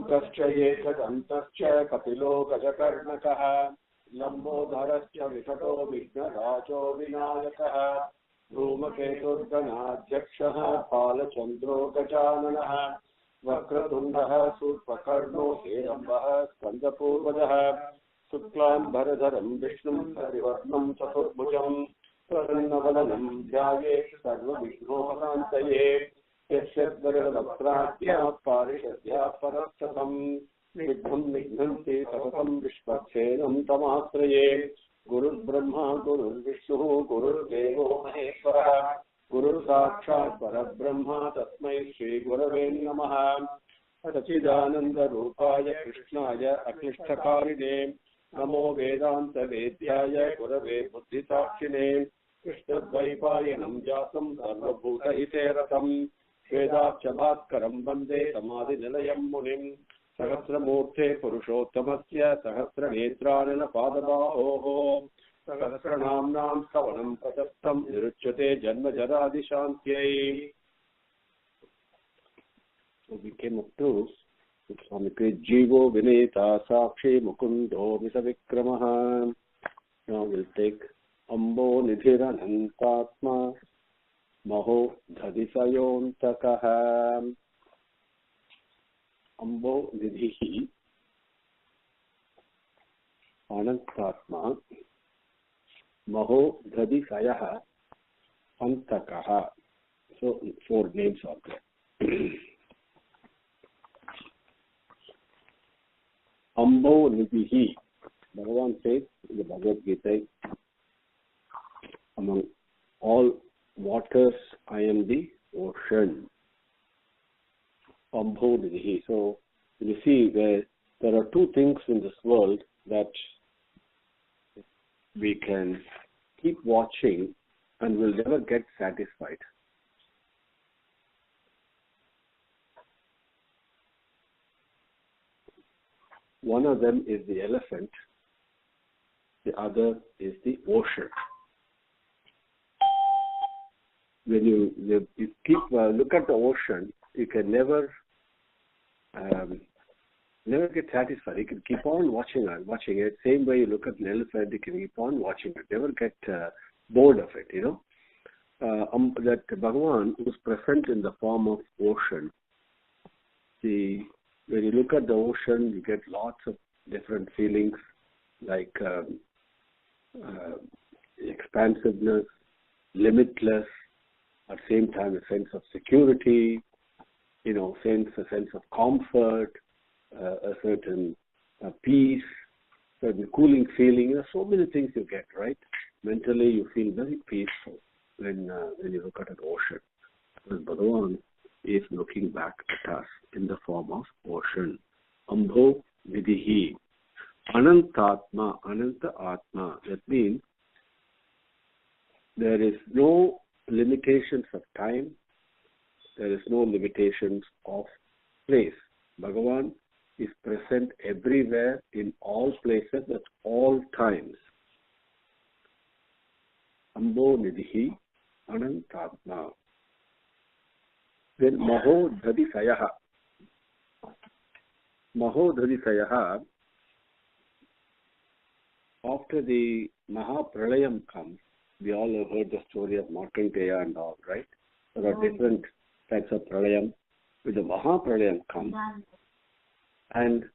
शूकश्च एकदन्तश्च कपिलो गजकर्णकः लम्बोदरश्च विकटो विघ्नराजो विनायकः धूमकेतुर्गणाध्यक्षः बालचन्द्रो गजाननः वक्रतुण्डः शूर्पकर्णो हेरम्बः स्कन्दपूर्वजः शुक्लाम्बरधरं विष्णुं हरिवर्णं चतुर्भुजं प्रसन्नवदनं ध्यायेत् सर्वविघ्नोपशान्तये यस्य वरदवक्त्राद्याः पारिषद्याः परस्ततं विघ्नं निघ्नन्ति सततं विश्वक्सेनं तमाश्रये गुरुर्ब्रह्मा गुरुर्विष्णुः गुरुर्देवो महेश्वरः गुरुर्साक्षात् परब्रह्म तस्मै श्रीगुरवे नमः सच्चिदानन्दरूपाय कृष्णाय अक्लिष्टकारिणे नमो वेदान्तवेद्याय गुरवे बुद्धिसाक्षिणे कृष्णद्वैपायनं जातं सर्वभूतहिते रतं वेदाक्षभास्करं वन्दे समाधिनिलयं मुनिं सहस्रमूर्ते पुरुषोत्तमस्य सहस्रनेत्राननपादबाहोः सहस्रनाम्नां स्तवनं प्रशस्तं निरुच्यते जन्मजरादिशान्त्यै. So we came up to Swamike Jivo Vineta Sakshi Mukundo Misavikramaha. Now we'll take Ambo Nidhiranantatma Maho Dhadisayontakah. Ambo Nidhi Anantatma Maho Dhadisayah Antakah. So 4 names are there. Ambo Nidhi. Bhagavan says in the Bhagavad Gita, among all waters, I am the ocean. Ambo Nidhi. So you see, there are 2 things in this world that we can keep watching and will never get satisfied. One of them is the elephant, the other is the ocean. When you keep look at the ocean, you can never get satisfied. You can keep on watching it. Same way you look at an elephant, you can keep on watching it. Never get bored of it. That Bhagavan was present in the form of ocean. When you look at the ocean, you get lots of different feelings like expansiveness, limitless, at the same time a sense of security, a sense of comfort, a certain peace, certain cooling feeling. There are so many things you get, right? Mentally, you feel very peaceful when you look at an ocean. Because Bhagavan is looking back at us in the form of ocean. Ambho Vidhi. Anantatma, Ananta Atma. That means there is no limitations of time. There is no limitations of place. Bhagavan is present everywhere, in all places, at all times. Ambo Nidhi Anantatma. Then Maho Dhadisayaha. Maho Dhadisayaha, after the Mahapralayam comes, we all have heard the story of Markandeya and all, right? There are different types of Pralayam. With the Mahapralayam comes, and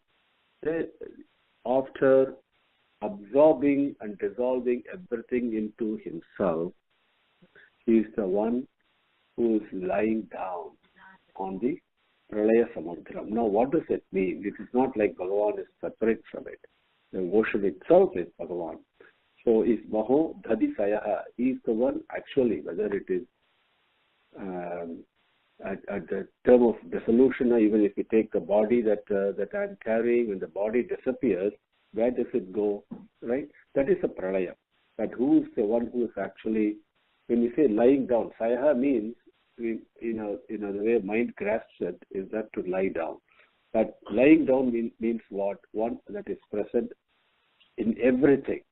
after absorbing and dissolving everything into himself, he is the one who is lying down on the Pralaya Samudram. Now, what does it mean? It is not like Bhagavan is separate from it. The ocean itself is Bhagavan. So, is Maho Dhadisayaha. He is the one actually, whether it is at the term of dissolution, or even if you take the body that I am carrying, when the body disappears, where does it go? Right? That is a Pralaya. But who is the one who is actually, when you say lying down, Sayaha means, the way mind grasps it, is that to lie down. But lying down means what? One that is present in everything,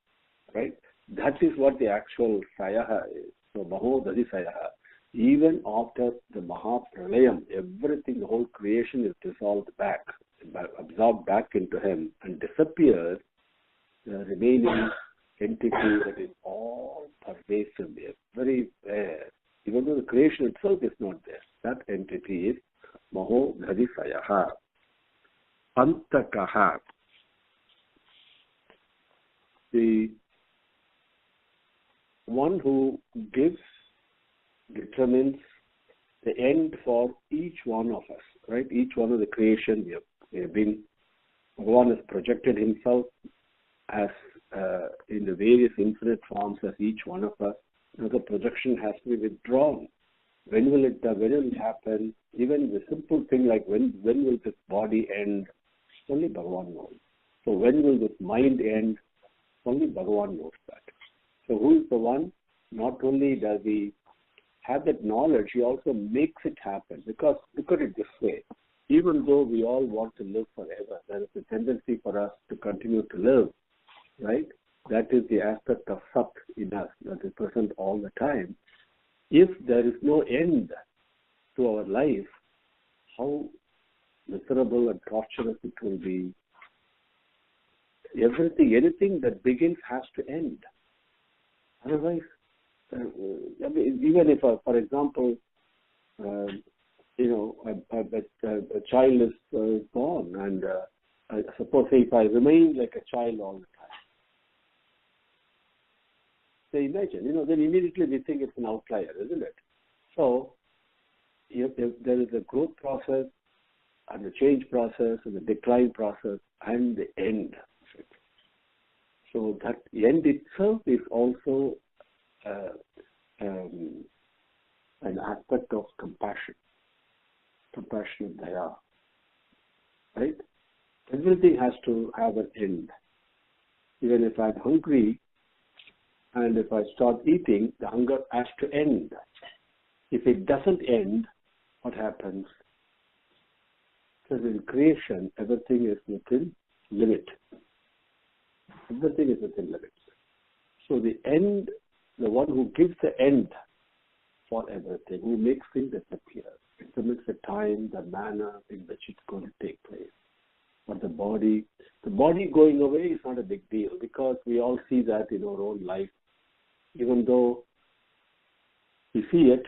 right? That is what the actual Sayaha is. So, Maho Dhadi Sayaha. Even after the Mahapralayam, everything, the whole creation is dissolved back. absorbed back into him and disappears, the remaining entity that is all pervasive, everywhere, even though the creation itself is not there, that entity is Maho Ghadisayaha, Antakaha. The one who gives, determines the end for each one of us, right? Each one of the creation we have been, Bhagavan has projected himself as in the various infinite forms as each one of us. Now the projection has to be withdrawn. When will it happen? Even the simple thing like when will this body end? Only Bhagavan knows. So when will this mind end? Only Bhagavan knows that. So who is the one? Not only does he have that knowledge, he also makes it happen. Because look at it this way. Even though we all want to live forever, there is a tendency for us to continue to live, right? That is the aspect of Sat in us that is present all the time. If there is no end to our life, how miserable and torturous it will be. Anything that begins has to end. Otherwise, even if, for example, a child is born, and suppose if I remain like a child all the time, so imagine, then immediately we think it's an outlier, isn't it? So, if there is a growth process, and the change process, and the decline process, and the end of it. So that end itself is also an aspect of compassion, compassionate daya, right? Everything has to have an end. Even if I'm hungry, and if I start eating, the hunger has to end. If it doesn't end, what happens? Because in creation, everything is within limit. Everything is within limits. So the end, the one who gives the end for everything, who makes things disappear, determines the time, the manner in which it's going to take place. But the body going away is not a big deal, because we all see that in our own life. Even though we see it,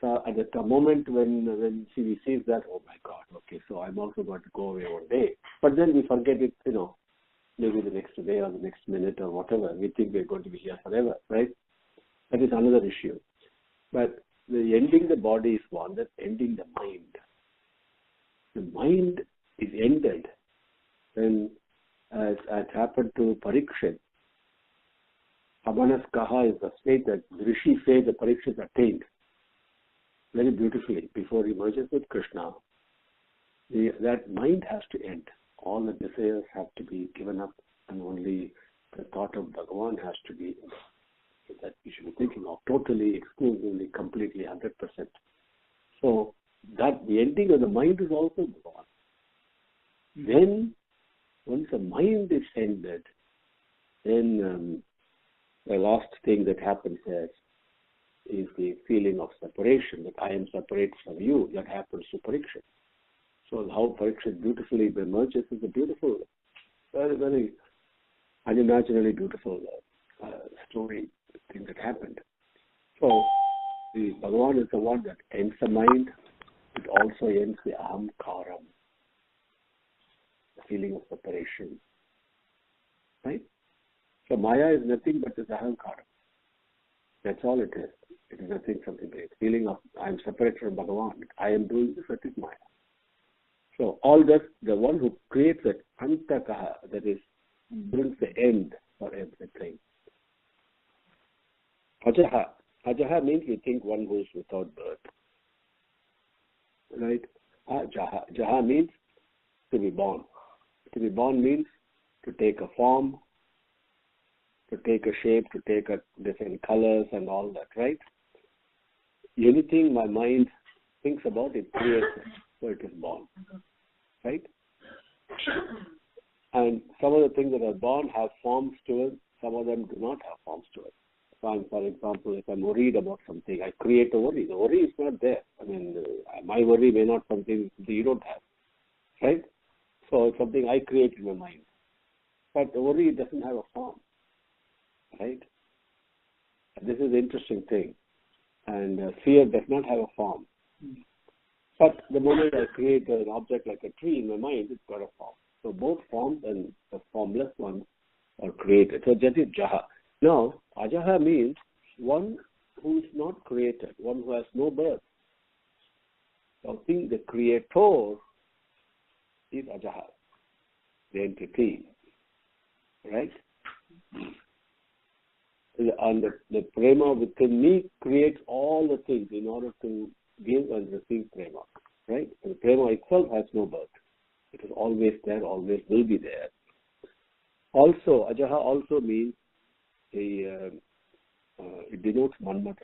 so at the moment when we see that, oh my God, okay, so I'm also going to go away one day. But then we forget it, maybe the next day or the next minute or whatever. We think we're going to be here forever, right? That is another issue. But the ending the body is one, that's ending the mind. The mind is ended when, as happened to Parikshit, Abhanaskaha is the state that Rishi says the Parikshit attained very beautifully before he merges with Krishna. That mind has to end. All the desires have to be given up, and only the thought of Bhagavan has to be that we should be thinking of totally, exclusively, completely, 100%. So that the ending of the mind is also Bhagavan. Then, once the mind is ended, then the last thing that happens is the feeling of separation, that I am separate from you. That happens to Parikshit. So how Parikshit beautifully emerges is a beautiful, very, very unimaginably beautiful story, thing that happened. So the Bhagavan is the one that ends the mind. It also ends the ahamkaram, the feeling of separation. Right? So Maya is nothing but this ahamkaram. That's all it is. It is nothing, something great. Feeling of I am separate from Bhagavan. I am doing this, that is Maya. So all this, the one who creates that antakaha, that is, brings the end for everything. Ajaha. Ajaha means we think one who is without birth. Right? Ajaha. Jaha means to be born. To be born means to take a form, to take a shape, to take a different colors and all that, right? Anything my mind thinks about, it creates it, so it is born. Right? And some of the things that are born have forms to it, some of them do not have forms to it. So for example, if I'm worried about something, I create a worry. The worry is not there. I mean, my worry may not be something you don't have. Right? So it's something I create in my mind. But worry doesn't have a form, right? This is the interesting thing. And fear does not have a form. But the moment I create an object like a tree in my mind, it's got a form. So both forms and the formless ones are created. So that is Jaha. Now, Ajaha means one who is not created, one who has no birth. So I think the creator is Ajaha, the entity, right? And the prema within me creates all the things in order to give and receive prema, right? And the prema itself has no birth. It is always there, always will be there. Also, Ajaha also means it denotes Manmadan.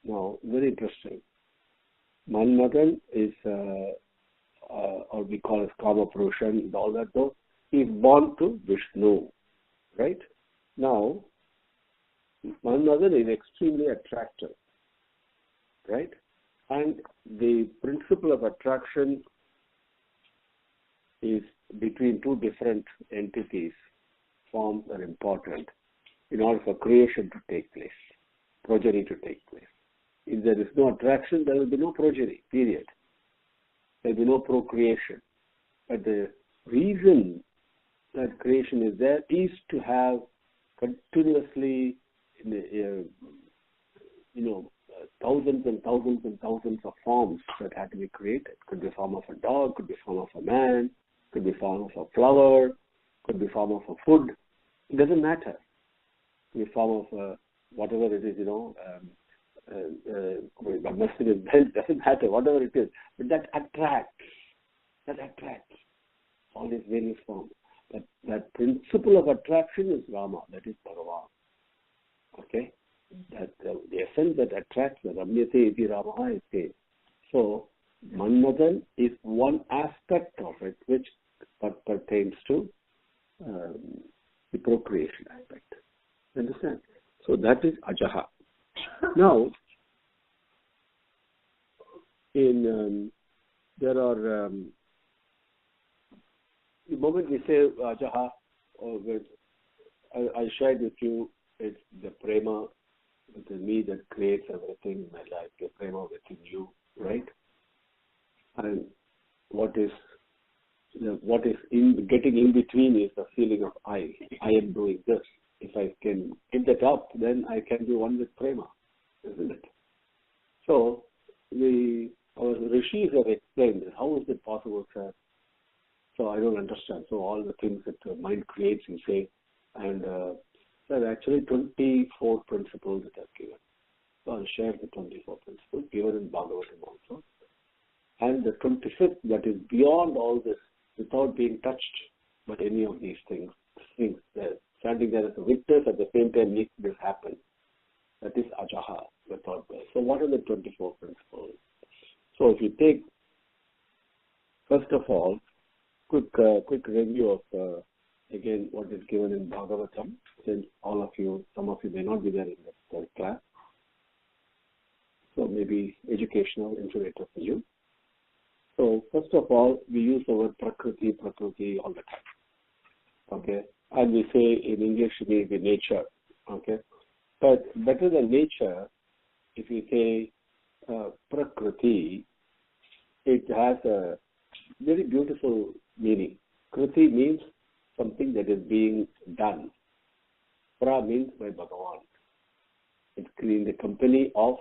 Now, very interesting. Manmadan is, or we call it Kama Purushan and all that though, is born to Vishnu, right? Now, Manmadan is extremely attractive, right? And the principle of attraction is between two different entities. Forms are important in order for creation to take place, progeny to take place. If there is no attraction, there will be no progeny, period. There will be no procreation. But the reason that creation is there is to have continuously, thousands and thousands and thousands of forms that have to be created. Could be form of a dog, could be form of a man, could be form of a flower, could be form of a food. It doesn't matter. Could be form of whatever it is, a Mercedes Benz, doesn't matter, whatever it is. But that attracts all these various forms. That principle of attraction is Rama, that is Bhagavan. Okay? That the essence that attracts, the Ramyate iti Rama iti. So, Manmadan is one aspect of it which pertains to the procreation aspect. Understand? So that is Ajaha. Now, there are the moment we say Ajaha, I shared with you, it's the prema within me that creates everything in my life, the prema within you, right? And what is getting in between is the feeling of I am doing this. If I can get that up, then I can be one with prema, isn't it? So our rishis have explained this. How is it possible, sir? So I don't understand. So all the things that the mind creates, you say, and there are actually 24 principles that are given. So I'll share the 24 principles given in Bhagavatam also. And the 25th, that is beyond all this, without being touched by any of these things standing there as a witness at the same time makes this happen. That is Ajaha, the third way. So what are the 24 principles? So if you take, first of all, quick review of, again, what is given in Bhagavatam, since some of you may not be there in the class. So maybe educational, informative for you. So first of all, we use the word Prakriti all the time. Okay? And we say in English, maybe nature. Okay? But better than nature, if you say Prakriti, it has a very beautiful meaning. Kriti means something that is being done. Pra means by Bhagavan. It's in the company of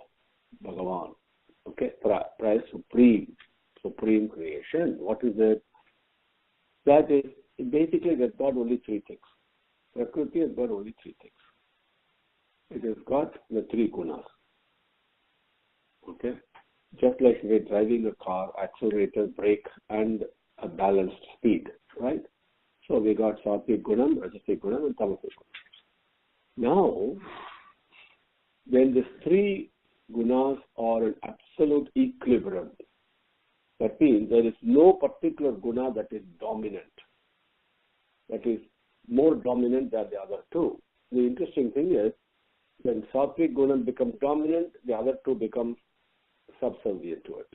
Bhagavan. Okay? Pra is supreme creation. What is it? That is, basically, that's got only three things. Prakriti has got only three things. It has got the three gunas. Okay? Just like we're driving a car, accelerator, brake, and a balanced speed, right? So we got Sathya Gunam, Rajasic Gunam, and Tamasic Gunam. Now, when these three gunas are in absolute equilibrium, that means there is no particular guna that is dominant, that is more dominant than the other two. The interesting thing is, when Sathya Gunam becomes dominant, the other two become subservient to it.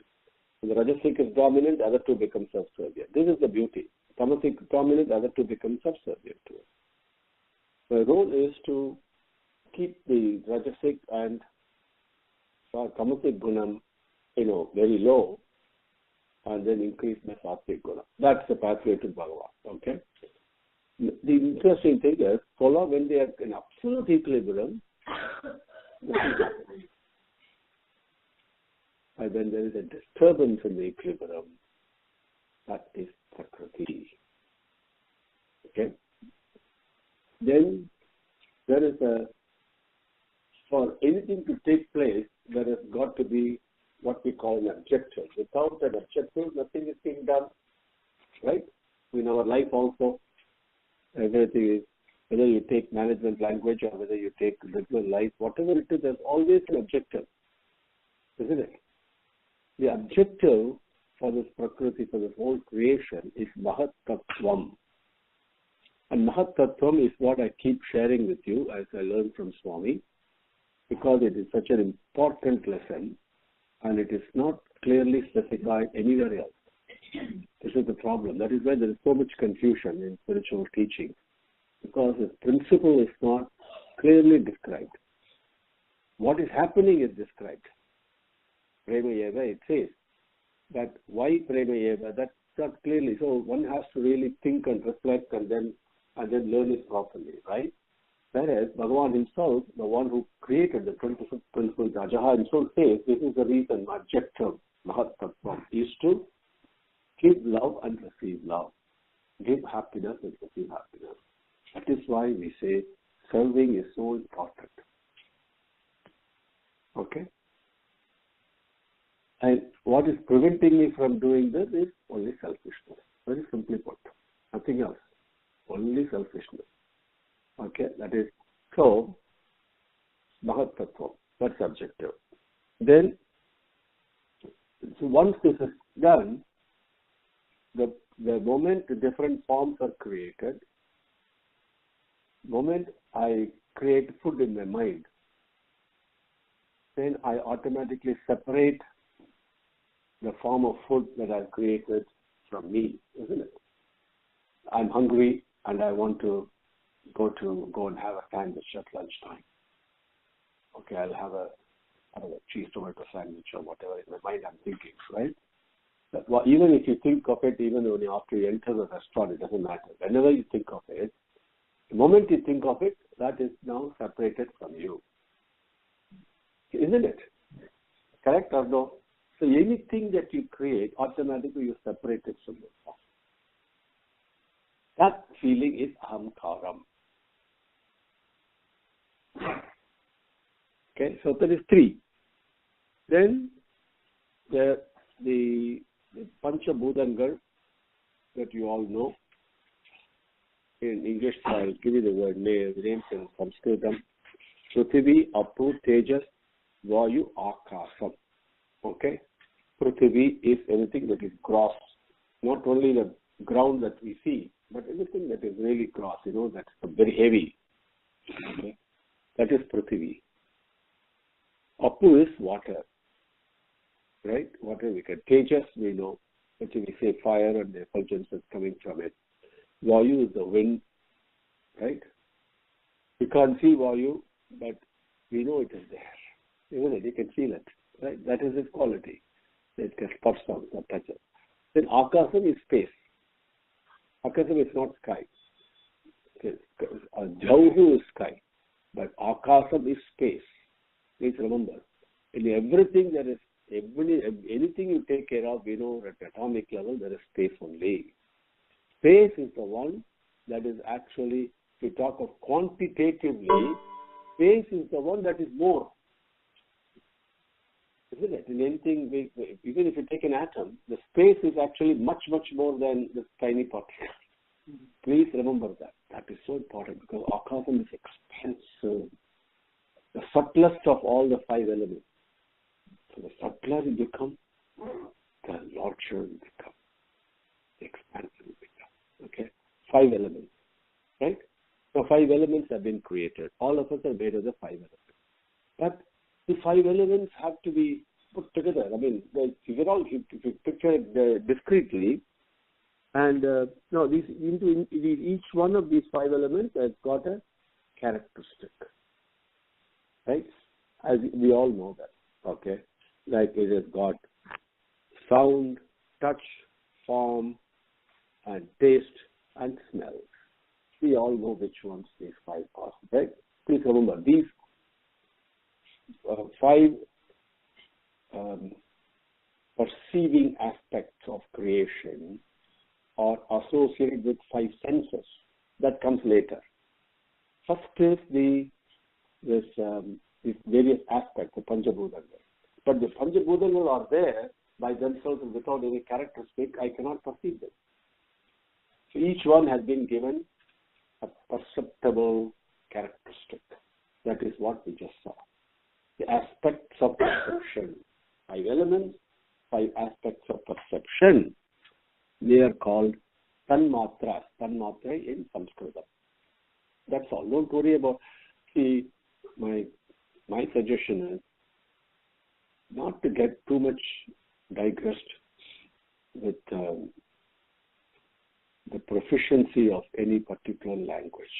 When the Rajasic is dominant, the other two become subservient. This is the beauty. tamasic dominant, the other two become subservient to it. The role is to keep the rajasic and tamasic gunam, very low, and then increase the sattvic gunam. That's the pathway to Bhagavan. Okay. The interesting thing is, when they are in absolute equilibrium, nothing happens. And when there is a disturbance in the equilibrium, that is Prakriti. Okay? Then there is for anything to take place, there has got to be what we call an objective. Without an objective, nothing is being done. Right? In our life also, everything is, whether you take management language or whether you take regular life, whatever it is, there's always an objective. Isn't it? The objective for this Prakriti, for this whole creation, is Mahat Tattvam. And Mahat Tattvam is what I keep sharing with you as I learn from Swami, because it is such an important lesson and it is not clearly specified anywhere else. This is the problem. That is why there is so much confusion in spiritual teaching, because the principle is not clearly described. What is happening is described. Prema Eva, it says that why Prema Eva, that's not clearly. So one has to really think and reflect and then learn it properly, right? Whereas Bhagavan himself, the one who created the 25th principle, Rajaha himself says, this is the reason, objective, Mahat Tattvam, is to give love and receive love. Give happiness and receive happiness. That is why we say serving is so important. Okay? And what is preventing me from doing this is only selfishness. Very simply put. Nothing else. Only selfishness. Okay? That is, so, Mahat Tattva. That's subjective. Then, so once this is done, the moment the different forms are created, moment I create food in my mind, then I automatically separate the form of food that I've created from me, isn't it? I'm hungry and I want to go and have a sandwich at lunchtime. Okay, I'll have a cheese tomato sandwich or whatever in my mind I'm thinking, right? But even if you think of it, even when after you enter the restaurant, it doesn't matter. Whenever you think of it, the moment you think of it, that is now separated from you. Isn't it? Correct or no? So anything that you create, automatically you separate it from yourself. That feeling is ahamkaram. Okay, so that is 3. Then the Panchabhutangal that you all know. In English, I'll give you the word names in Sanskritam. Prithvi, Apu, Tejas, Vayu, Akasam. Okay? Prithvi is anything that is gross. Not only the ground that we see, but anything that is really gross, that's very heavy. Okay? That is Prithvi. Apu is water. Right? Water we can. Tejas, we know. Which we say fire and the effulgence is coming from it. Vayu is the wind. Right? We can't see Vayu, but we know it is there. Isn't it? You can feel it. Right? That is its quality. It can touch on or touch it. Then Akasam is space. Akasam is not sky. Jauhu is sky. But Akasam is space. Please remember. In everything there is, anything you take care of, at atomic level, there is space only. Space is the one that is actually, if we talk of quantitatively, space is the one that is more. Isn't it? In anything, even if you take an atom, the space is actually much, much more than this tiny particle. Please remember that. That is so important because Akasam is expensive. The subtlest of all the 5 elements. So the subtler you become, the larger you become. The expansive you become. Okay? 5 elements. Right? So 5 elements have been created. All of us are made of the 5 elements. But the 5 elements have to be put together. I mean, if you picture it discretely, And no, each one of these 5 elements has got a characteristic, right? As we all know that, okay? Like it has got sound, touch, form, and taste, and smell. We all know which ones these 5 are, right? Please remember, these 5 perceiving aspects of creation are associated with 5 senses. That comes later. First is these various aspects, the Panchabhutangas. But the Panchabhutangas are there by themselves and without any characteristic. I cannot perceive them. So each one has been given a perceptible characteristic. That is what we just saw. The aspects of perception. 5 elements, 5 aspects of perception. They are called tanmatras. Tanmatra in Sanskrit. That's all. Don't worry about. See, my suggestion is not to get too much digressed with the proficiency of any particular language.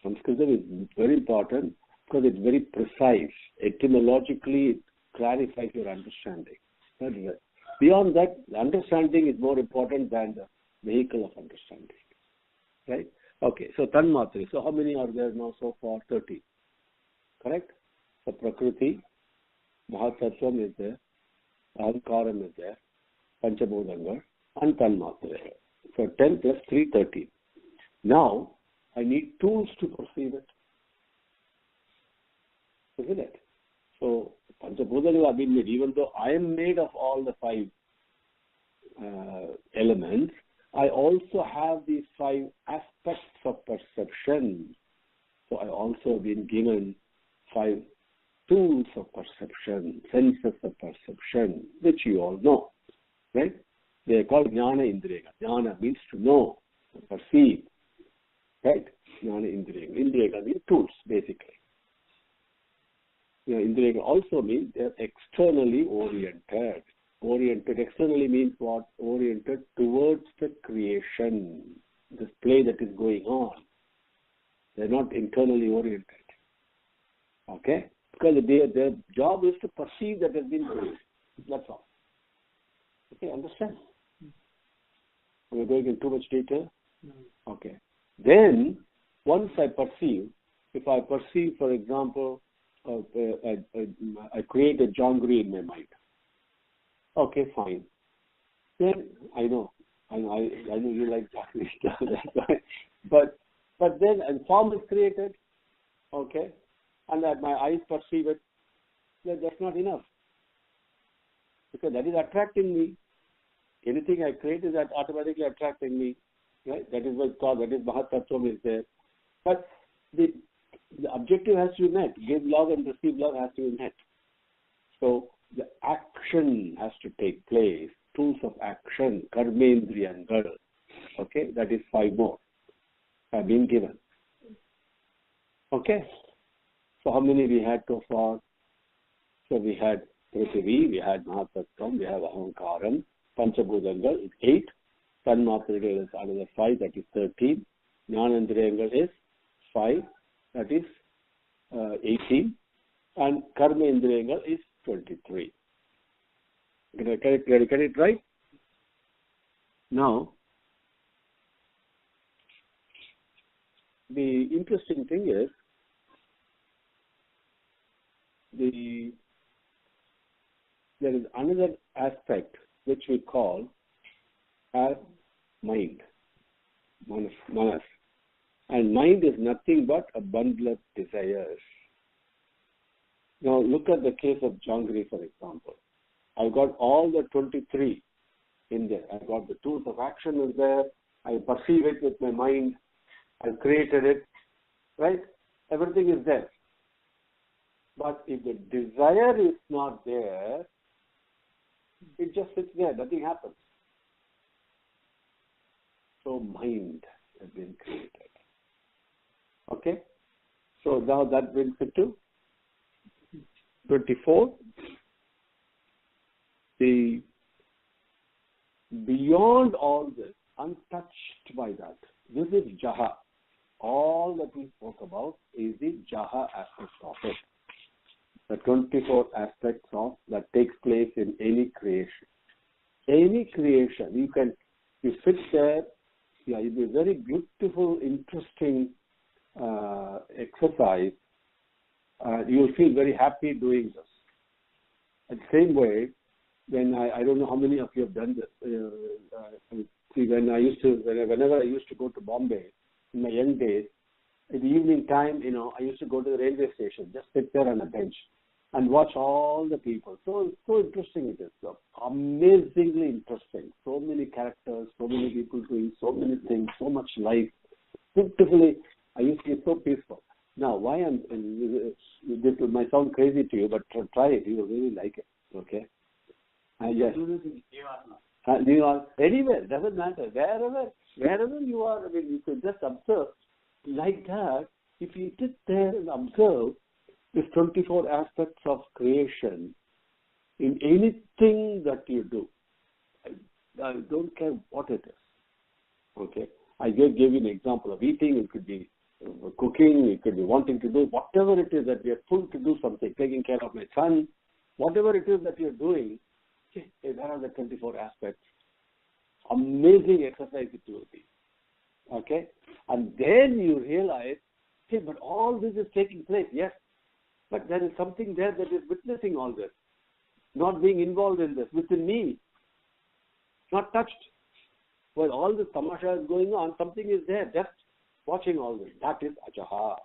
Sanskrit is very important because it's very precise. Etymologically, it clarifies your understanding. That is it. Beyond that, the understanding is more important than the vehicle of understanding. Right? Okay, so Tanmatri. So how many are there now so far? 30. Correct? So Prakriti, Mahatattvam is there, Ahankaram is there, Panchabodhanga, and Tanmatri. So 10 plus 3, 13. Now, I need tools to perceive it. Isn't it? So, Panchabodhanga have been made. Even though I am made of all the 5 elements, I also have these 5 aspects of perception. So, I also been given 5 tools of perception, senses of perception, which you all know. Right? They are called Jnana Indriya. Jnana means to know, to perceive. Right? Jnana Indriya. Indriya means tools, basically. Indriya also means they are externally oriented. Oriented externally means what? Oriented towards the creation, this play that is going on. They're not internally oriented. Okay? Because their job is to perceive that has been produced. That's all. Okay, understand? We're going in too much detail? No. Okay. Then, once I perceive, if I perceive, for example, I create a jangri in my mind. Okay, fine. Then I know you like jangri stuff. but then a form is created, okay, and that my eyes perceive it. Then that's not enough, because that is attracting me. Anything I create is automatically attracting me. Right? That is what called. That is Mahatattvam is there. But the objective has to be met. Give love and receive love has to be met. So the action has to take place. Tools of action, karmendriyangal. Okay, that is 5 more have been given. Okay. So how many we had so far? So we had Prithvi, we had Mahatattvam, we have Ahankaram, Panchabhutangal is 8. Tanmatriyangal is another 5, that is 13. Jnanendriyangal is 5, that is 18. And Karmendriyangal is 23. Did I get it right? Now, the interesting thing is, there is another aspect which we call as mind, manas. And mind is nothing but a bundle of desires. Now look at the case of jangri, for example. I've got all the 23 in there. I've got the tools of action is there. I perceive it with my mind. I've created it. Right? Everything is there. But if the desire is not there, it just sits there. Nothing happens. So mind has been created. Okay? So now that brings it to 24. Beyond all this, untouched by that. This is Jaha. All that we spoke about is the Jaha aspect of it. The 24 aspects of that takes place in any creation. Any creation, you sit there, it'll be a very beautiful, interesting exercise. You'll feel very happy doing this. And same way, when I don't know how many of you have done this. Whenever I used to go to Bombay in my young days, in the evening time, I used to go to the railway station, just sit there on a bench and watch all the people. So interesting it is. So amazingly interesting. So many characters, so many people doing so many things, so much life. Beautifully, I used to be so peaceful. Now, this might sound crazy to you, but try it. You will really like it. Okay? Yes. Anywhere, doesn't matter. Wherever you are, you can just observe. Like that, if you sit there and observe these 24 aspects of creation in anything that you do, I don't care what it is. Okay? I gave you an example of eating. It could be cooking. It could be wanting to do whatever it is that we are pulled to do something, taking care of my son, whatever it is that you're doing. There are the 24 aspects. Amazing exercise it will be. Okay? And then you realize, but all this is taking place. Yes, but there is something there that is witnessing all this, not being involved in this, within me, not touched. While all this tamasha is going on, something is there, just watching all this. That is ajaha,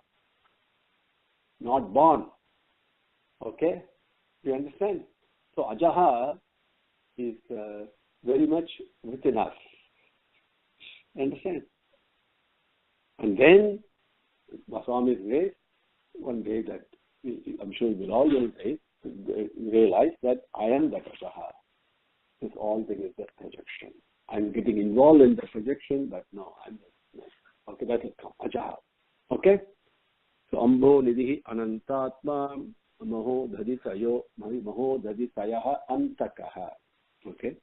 not born. Okay? You understand? So ajaha is very much within us. Understand? And then, Swami's grace, one day that I'm sure you will all realize that I am that ajaha. This all thing is that projection. I'm getting involved in the projection, but no, I'm not. Okay, that is ajaha. Okay? So, Ambo Nidhi Anantatma Maho Dhadi Sayaha Antakaha. Okay?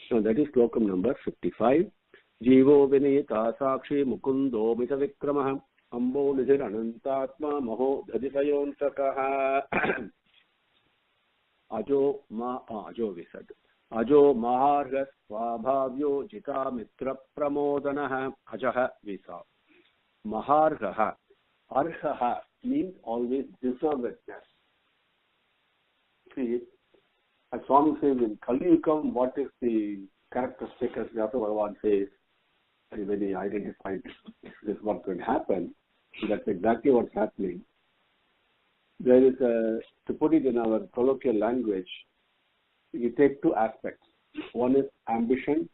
So that is Slokam number 55. Jivo Vinita Sakshi Mukundo Mita Vikramaha Ambo Nidhi Anantatma Maho Dhadi Sayontakaha Ajo Visad. Ajo Maharga Swabhavyo Jita Mitra Pramodanaha Ajaha Visa. Mahargaha. Arhaha means always deservedness. See, as Swami says in Kali Yukam, what is the characteristic, as Bhagavan says, when he identified this is what could happen, that's exactly what's happening. There is to put it in our colloquial language, you take two aspects. One is ambition,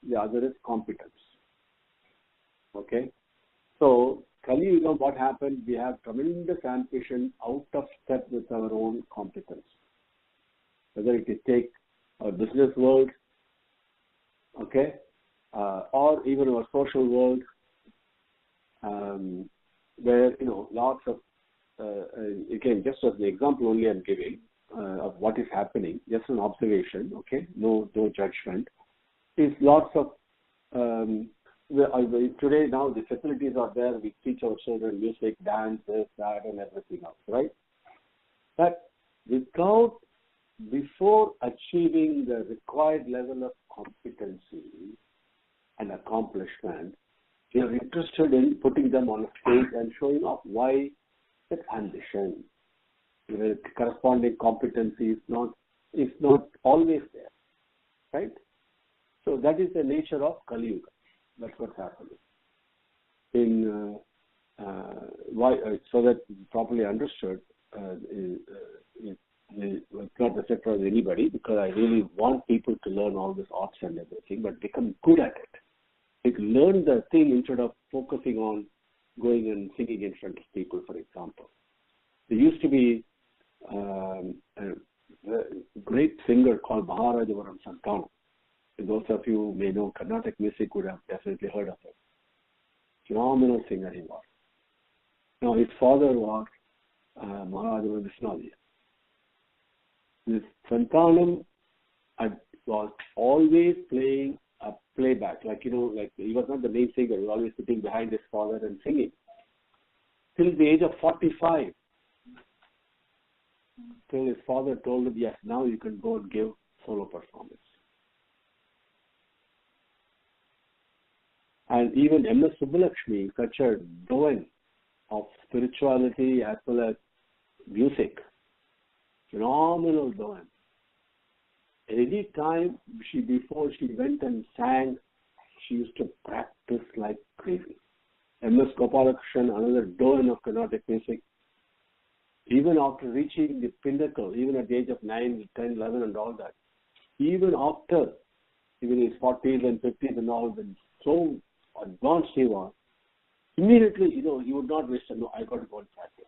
the other is competence. Okay? So, Kali Yuga, what happened? We have tremendous ambition out of step with our own competence. Whether it is take our business world, okay, or even our social world, where, lots of, again, just as the example only I'm giving of what is happening, just an observation, okay, no judgment, is lots of, today now the facilities are there, we teach our children music, dance, this, that, and everything else, right? But before achieving the required level of competency and accomplishment, we are interested in putting them on a stage and showing off. Why? That ambition, corresponding competency is not always there, right? So that is the nature of Kali Yuga. That's what's happening. So that properly understood, it's not the sector of anybody, because I really want people to learn all this arts and everything, but become good at it. Like learn the thing instead of focusing on going and singing in front of people, for example. There used to be a great singer called Maharajapuram Santanu. Those of you who may know Carnatic music would have definitely heard of him. Phenomenal singer he was. Now his father was Maharajapuram Vishnu. This Santanam was always playing a playback. Like he was not the main singer. He was always sitting behind his father and singing. Till the age of 45. Till his father told him, yes, now you can go and give solo performance. And even M.S. Subbulakshmi, such a doyen of spirituality as well as music, phenomenal doyen. Any time before she went and sang, she used to practice like crazy. M.S. Gopalakrishnan, another doyen of Carnatic music, even after reaching the pinnacle, even at the age of 9, 10, 11 and all that, even after, even his 40s and 50s and all, when so advanced he was, immediately, he would not waste time. No, I got to go and practice.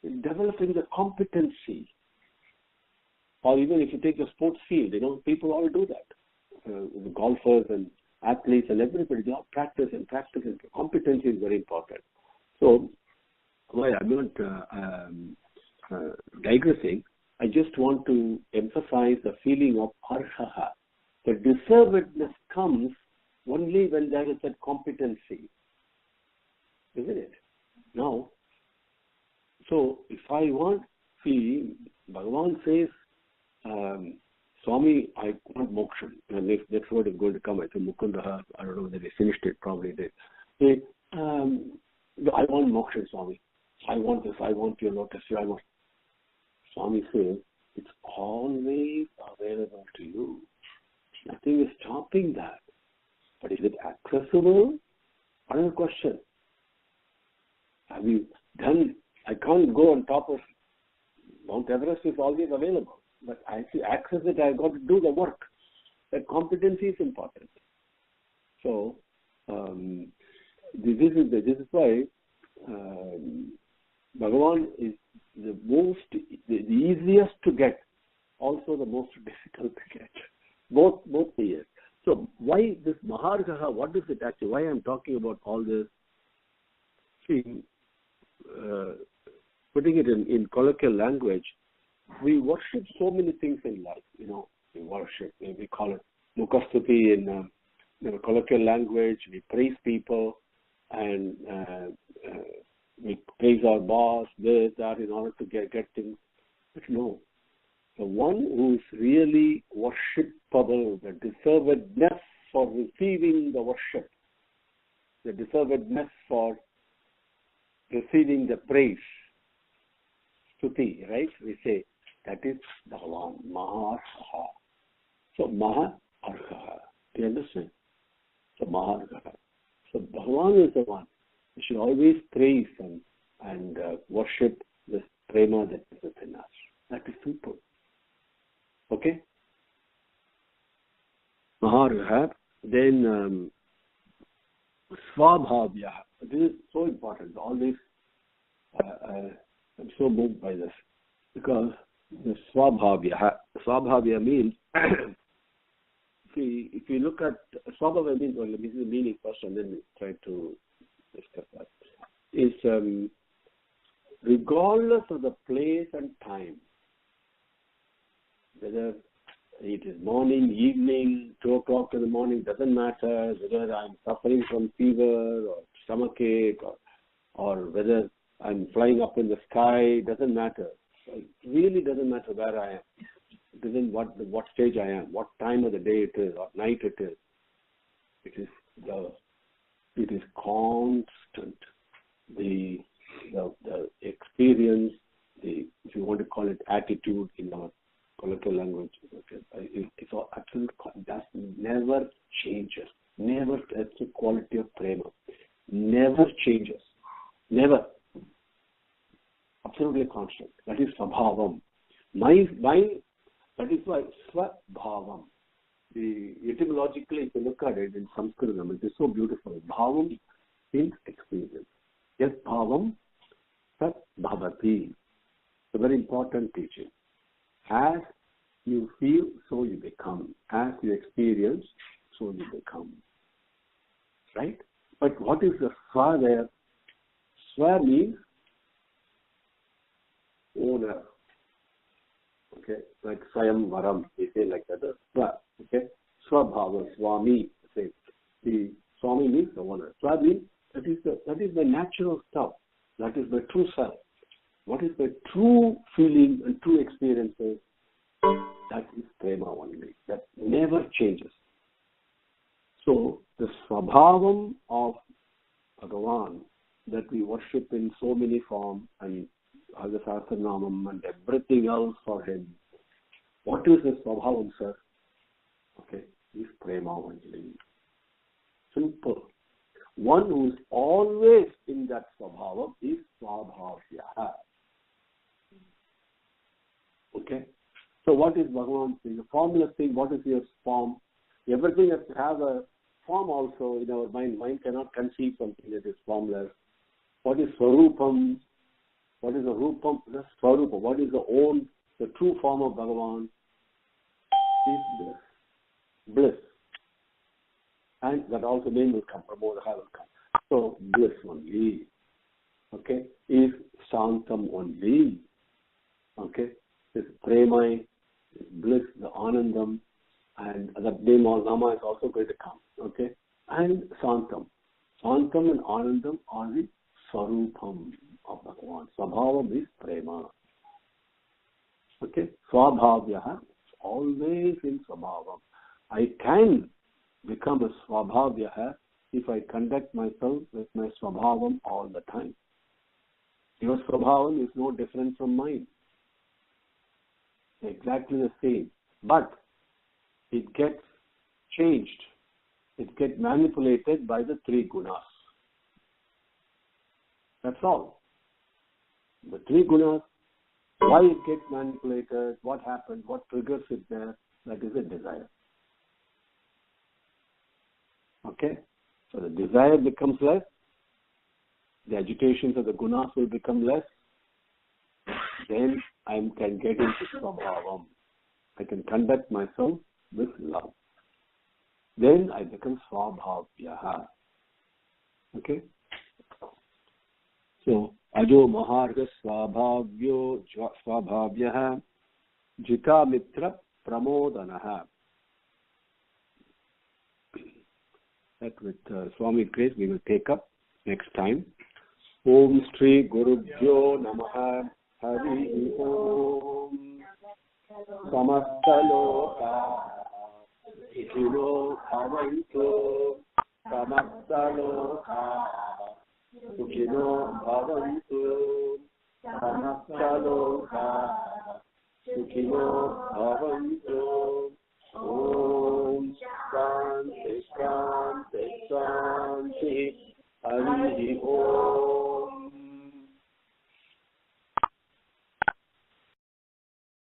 In developing the competency, or even if you take the sports field, people all do that. The golfers and athletes and everybody, they all practice and practice, and competency is very important. So, while I'm not digressing, I just want to emphasize the feeling of arhaha. The deservedness comes only when there is that competency, isn't it? Now, so if I want, Bhagavan says, Swami, I want moksha. And if that word is going to come, I think Mukundaha, I don't know whether they finished it, probably did. I want moksha, Swami. I want this, I want your lotus, I want. Swami says, it's always available to you. Nothing is stopping that. But is it accessible? Another question. Have you done? I can't go on top of Mount Everest, is always available. But to access it, I've got to do the work. That competency is important. So, this is why Bhagavan is the easiest to get, also the most difficult to get. Both the years. So why this Mahargaha? What is it actually? Why I'm talking about all this? See, putting it in colloquial language, we worship so many things in life. We worship. We call it Mukastuti in colloquial language. We praise people, and we praise our boss, this, that, in order to get things. But no, the one who is really worshipable, the deservedness for receiving the worship, the deservedness for receiving the praise, stuti, right? We say that is Bhagavan, Mahargaha. So Mahargaha, do you understand? So Mahargaha. So Bhagavan is the one. We should always praise and worship this prema that is within us. That is simple. Okay? Mahargaha. Then Swabhavya. This is so important. All this, I'm so moved by this. Because the Swabhavya means, if you look at, Swabhavya means, well, let me see the meaning first and then we try to discuss that. Is regardless of the place and time, whether it is morning, evening, 2 o'clock in the morning, doesn't matter, whether I'm suffering from fever or stomachache or whether I'm flying up in the sky, doesn't matter. It really doesn't matter where I am. It doesn't what stage I am, what time of the day it is, or night it is. It is constant. The experience, if you want to call it attitude in our colloquial language, it's all absolute. That never changes. Never. That's the quality of prema. Never changes. Never. Absolutely constant. That is Svabhavam. That is why Svabhavam. Etymologically, if you look at it in Sanskritam, it is so beautiful. Bhavam means experience. Yes, Bhavam, Sat Bhavati. It's a very important teaching. As you feel, so you become. As you experience, so you become. Right? But what is the Swa there? Swa means owner. Okay? Like Swayam Varam, we say like that. Swa. Okay? Swabhava, Swami. Say, the Swami means the owner. Swami, that is the natural stuff. That is the true self. What is the true feeling and true experiences? That is prema only. That never changes. So the Swabhavam of Bhagavan that we worship in so many forms and Adi Sankara and everything else for him. What is the Swabhavam, sir? Okay, is prema only. Simple. One who is always in that Swabhavam is Swabhavya. Okay? So what is Bhagavan saying? The formless thing, what is your form? Everything has to have a form also in our mind. Mind cannot conceive something that is formless. What is Swarupam? What is the Rupam? The Swarupa. What is the true form of Bhagavan? Is bliss. Bliss. And that also name will come, Pramodha will come. So bliss only. Okay? Is Shantam only. Okay? Is Prema, is bliss, the Anandam, and that name or Nama is also going to come. Okay? And Shantam. Shantam and Anandam are the Swarupam of Bhagavan. Swabhavam is Prema. Okay? Swabhavya, always in Swabhavam. I can become a Swabhavya if I conduct myself with my Swabhavam all the time. Your Swabhavam is no different from mine. Exactly the same. But it gets changed. It gets manipulated by the three gunas. That's all. The three gunas, why it gets manipulated, what happens, what triggers it there, that is a desire. Okay? So the desire becomes less, the agitations of the gunas will become less, then I can get into Swabhavam. I can conduct myself with love. Then I become Swabhavya. Okay? So, Ajo Maharga Swabhavyo Swabhavya Jita Mitra Pramodanaha. That with Swami grace we will take up next time. Om Shri Gurubhyo Namaha Hari Om Samastaloka Sukhino Bhavantu Samastaloka Sukhino Bhavantu Samastaloka Sukhino Bhavantu. Om Shanti Shanti Shanti Hari Om.